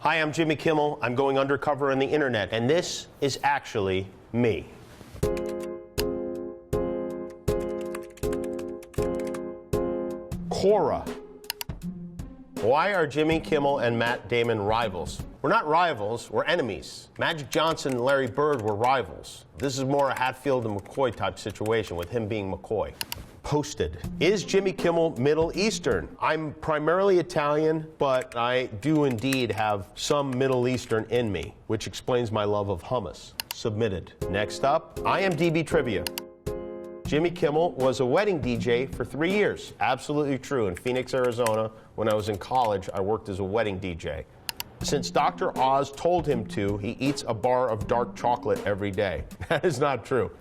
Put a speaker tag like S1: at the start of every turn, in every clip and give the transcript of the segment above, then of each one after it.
S1: Hi, I'm Jimmy Kimmel. I'm going undercover on the internet, and this is actually me. Cora. Why are Jimmy Kimmel and Matt Damon rivals? We're not rivals, we're enemies. Magic Johnson and Larry Bird were rivals. This is more a Hatfield and McCoy type situation, with him being McCoy. Posted. Is Jimmy Kimmel Middle Eastern? I'm primarily Italian, but I do indeed have some Middle Eastern in me, which explains my love of hummus. Submitted. Next up, IMDb trivia. Jimmy Kimmel was a wedding DJ for 3 years. Absolutely true. In Phoenix, Arizona, when I was in college, I worked as a wedding DJ. Since Dr. Oz told him to, he eats a bar of dark chocolate every day. That is not true.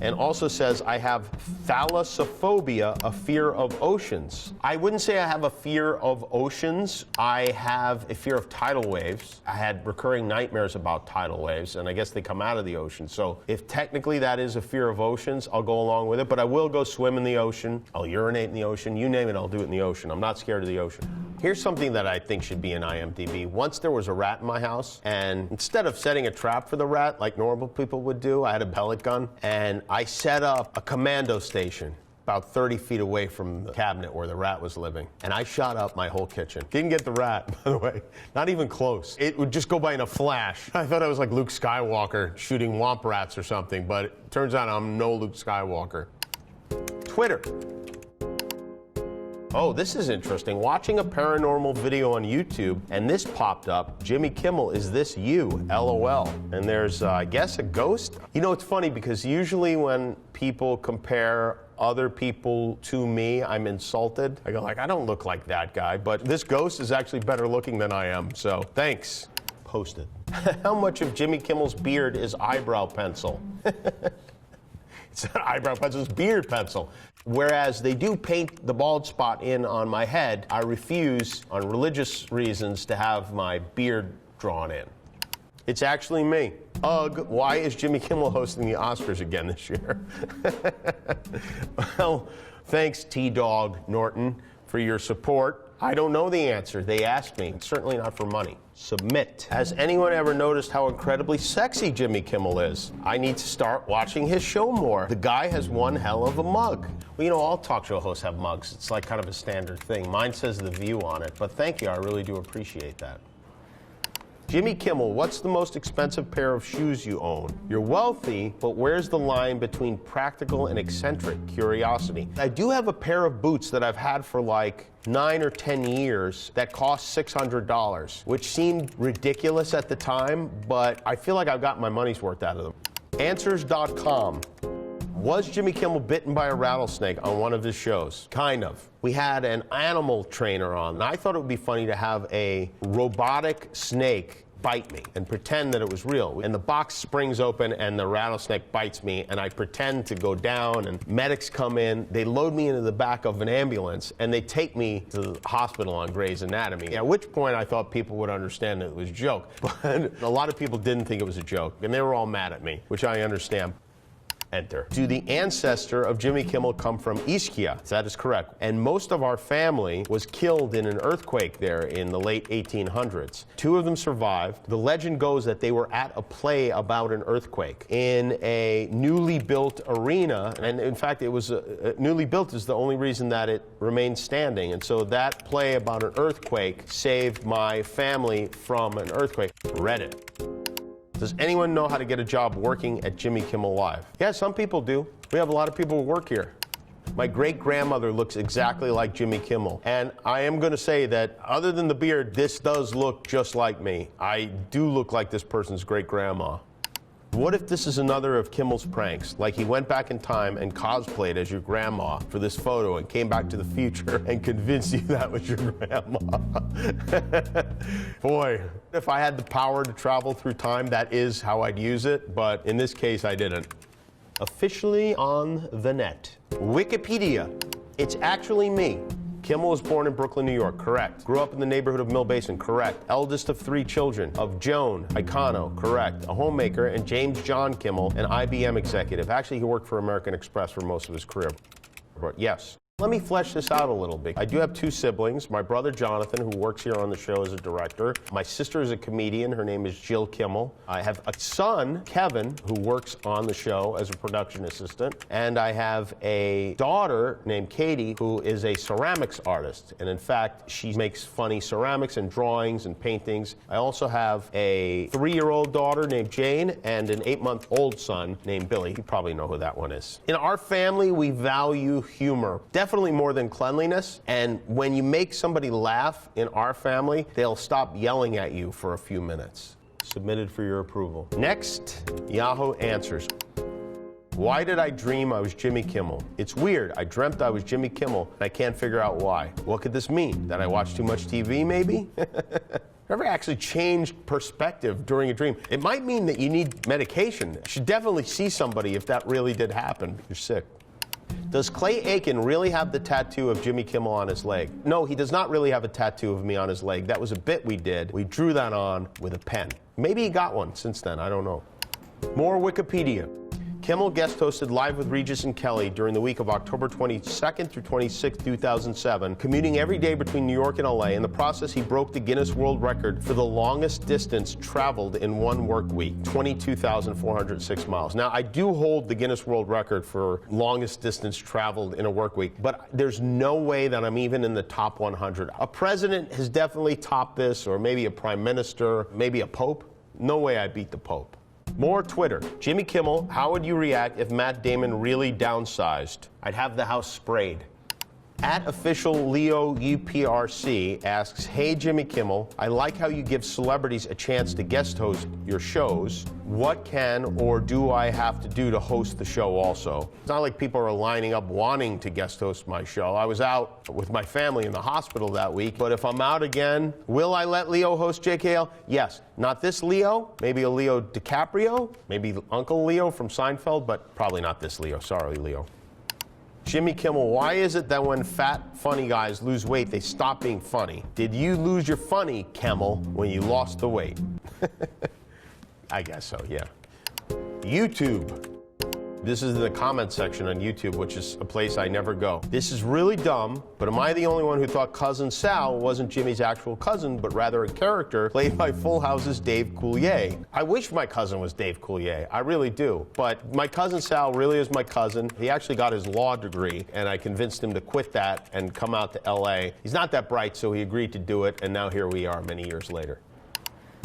S1: And also says, I have thalassophobia, a fear of oceans. I wouldn't say I have a fear of oceans. I have a fear of tidal waves. I had recurring nightmares about tidal waves, and I guess they come out of the ocean. So if technically that is a fear of oceans, I'll go along with it, but I will go swim in the ocean. I'll urinate in the ocean. You name it, I'll do it in the ocean. I'm not scared of the ocean. Here's something that I think should be in IMDb. Once there was a rat in my house, and instead of setting a trap for the rat like normal people would do, I had a pellet gun, and I set up a commando station about 30 feet away from the cabinet where the rat was living. And I shot up my whole kitchen. Didn't get the rat, by the way. Not even close. It would just go by in a flash. I thought I was like Luke Skywalker shooting womp rats or something, but it turns out I'm no Luke Skywalker. Twitter. Oh, this is interesting. Watching a paranormal video on YouTube, and this popped up. Jimmy Kimmel, is this you? LOL. And there's, I guess, a ghost? You know, it's funny because usually when people compare other people to me, I'm insulted. I go like, I don't look like that guy, but this ghost is actually better looking than I am, so thanks. Posted. How much of Jimmy Kimmel's beard is eyebrow pencil? It's not eyebrow pencil, it's beard pencil. Whereas they do paint the bald spot in on my head, I refuse, on religious reasons, to have my beard drawn in. It's actually me. Ugh, why is Jimmy Kimmel hosting the Oscars again this year? Well, thanks, T-Dog Norton, for your support. I don't know the answer. They asked me. It's certainly not for money. Submit. Has anyone ever noticed how incredibly sexy Jimmy Kimmel is? I need to start watching his show more. The guy has one hell of a mug. Well, you know, all talk show hosts have mugs. It's like kind of a standard thing. Mine says The View on it, but thank you. I really do appreciate that. Jimmy Kimmel, what's the most expensive pair of shoes you own? You're wealthy, but where's the line between practical and eccentric? Curiosity. I do have a pair of boots that I've had for like 9 or 10 years that cost $600, which seemed ridiculous at the time, but I feel like I've got my money's worth out of them. Answers.com. Was Jimmy Kimmel bitten by a rattlesnake on one of his shows? Kind of. We had an animal trainer on, and I thought it would be funny to have a robotic snake bite me and pretend that it was real. And the box springs open and the rattlesnake bites me, and I pretend to go down, and medics come in, they load me into the back of an ambulance, and they take me to the hospital on Grey's Anatomy, at which point I thought people would understand that it was a joke. But a lot of people didn't think it was a joke, and they were all mad at me, which I understand. Enter. Do the ancestor of Jimmy Kimmel come from Ischia? That is correct. And most of our family was killed in an earthquake there in the late 1800s. 2 of them survived. The legend goes that they were at a play about an earthquake in a newly built arena. And in fact, it was newly built is the only reason that it remained standing. And so that play about an earthquake saved my family from an earthquake. Reddit. Does anyone know how to get a job working at Jimmy Kimmel Live? Yeah, some people do. We have a lot of people who work here. My great-grandmother looks exactly like Jimmy Kimmel. And I am going to say that other than the beard, this does look just like me. I do look like this person's great-grandma. What if this is another of Kimmel's pranks? Like he went back in time and cosplayed as your grandma for this photo and came back to the future and convinced you that was your grandma. Boy, if I had the power to travel through time, that is how I'd use it. But in this case, I didn't. Officially on the net. Wikipedia. It's actually me. Kimmel was born in Brooklyn, New York, correct. Grew up in the neighborhood of Mill Basin, correct. Eldest of 3 children, of Joan Icano, correct. A homemaker, and James John Kimmel, an IBM executive. Actually, he worked for American Express for most of his career. Yes. Let me flesh this out a little bit. I do have two siblings. My brother Jonathan, who works here on the show as a director. My sister is a comedian. Her name is Jill Kimmel. I have a son, Kevin, who works on the show as a production assistant. And I have a daughter named Katie, who is a ceramics artist. And in fact, she makes funny ceramics and drawings and paintings. I also have a 3-year-old daughter named Jane and an 8-month-old son named Billy. You probably know who that one is. In our family, we value humor. Definitely more than cleanliness, and when you make somebody laugh in our family, they'll stop yelling at you for a few minutes. Submitted for your approval. Next, Yahoo Answers. Why did I dream I was Jimmy Kimmel? It's weird. I dreamt I was Jimmy Kimmel, and I can't figure out why. What could this mean? That I watched too much TV, maybe? Never actually changed perspective during a dream. It might mean that you need medication. You should definitely see somebody if that really did happen. You're sick. Does Clay Aiken really have the tattoo of Jimmy Kimmel on his leg? No, he does not really have a tattoo of me on his leg. That was a bit we did. We drew that on with a pen. Maybe he got one since then, I don't know. More Wikipedia. Kimmel guest hosted Live with Regis and Kelly during the week of October 22nd through 26th, 2007, commuting every day between New York and LA. In the process, he broke the Guinness World Record for the longest distance traveled in one work week, 22,406 miles. Now, I do hold the Guinness World Record for longest distance traveled in a work week, but there's no way that I'm even in the top 100. A president has definitely topped this, or maybe a prime minister, maybe a pope. No way I beat the pope. More Twitter. Jimmy Kimmel, how would you react if Matt Damon really downsized? I'd have the house sprayed. At official Leo UPRC asks, hey Jimmy Kimmel, I like how you give celebrities a chance to guest host your shows. What can or do I have to do to host the show also? It's not like people are lining up wanting to guest host my show. I was out with my family in the hospital that week, but if I'm out again, will I let Leo host JKL? Yes. Not this Leo, maybe a Leo DiCaprio, maybe Uncle Leo from Seinfeld, but probably not this Leo. Sorry, Leo. Jimmy Kimmel, why is it that when fat, funny guys lose weight, they stop being funny? Did you lose your funny, Kimmel, when you lost the weight? I guess so, yeah. YouTube. This is the comment section on YouTube, which is a place I never go. This is really dumb, but am I the only one who thought Cousin Sal wasn't Jimmy's actual cousin, but rather a character played by Full House's Dave Coulier? I wish my cousin was Dave Coulier. I really do. But my cousin Sal really is my cousin. He actually got his law degree, and I convinced him to quit that and come out to LA. He's not that bright, so he agreed to do it, and now here we are many years later.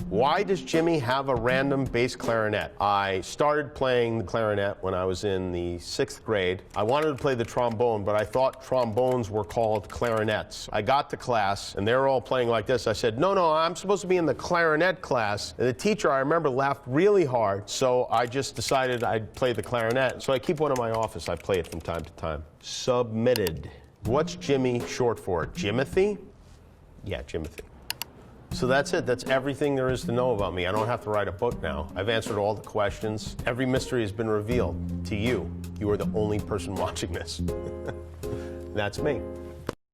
S1: Why does Jimmy have a random bass clarinet? I started playing the clarinet when I was in the 6th grade. I wanted to play the trombone, but I thought trombones were called clarinets. I got to class, and they were all playing like this. I said, no, I'm supposed to be in the clarinet class. And the teacher, I remember, laughed really hard, so I just decided I'd play the clarinet. So I keep one in my office. I play it from time to time. Submitted. What's Jimmy short for? Jimothy? Yeah, Jimothy. So that's it. That's everything there is to know about me. I don't have to write a book now. I've answered all the questions. Every mystery has been revealed to you. You are the only person watching this. That's me.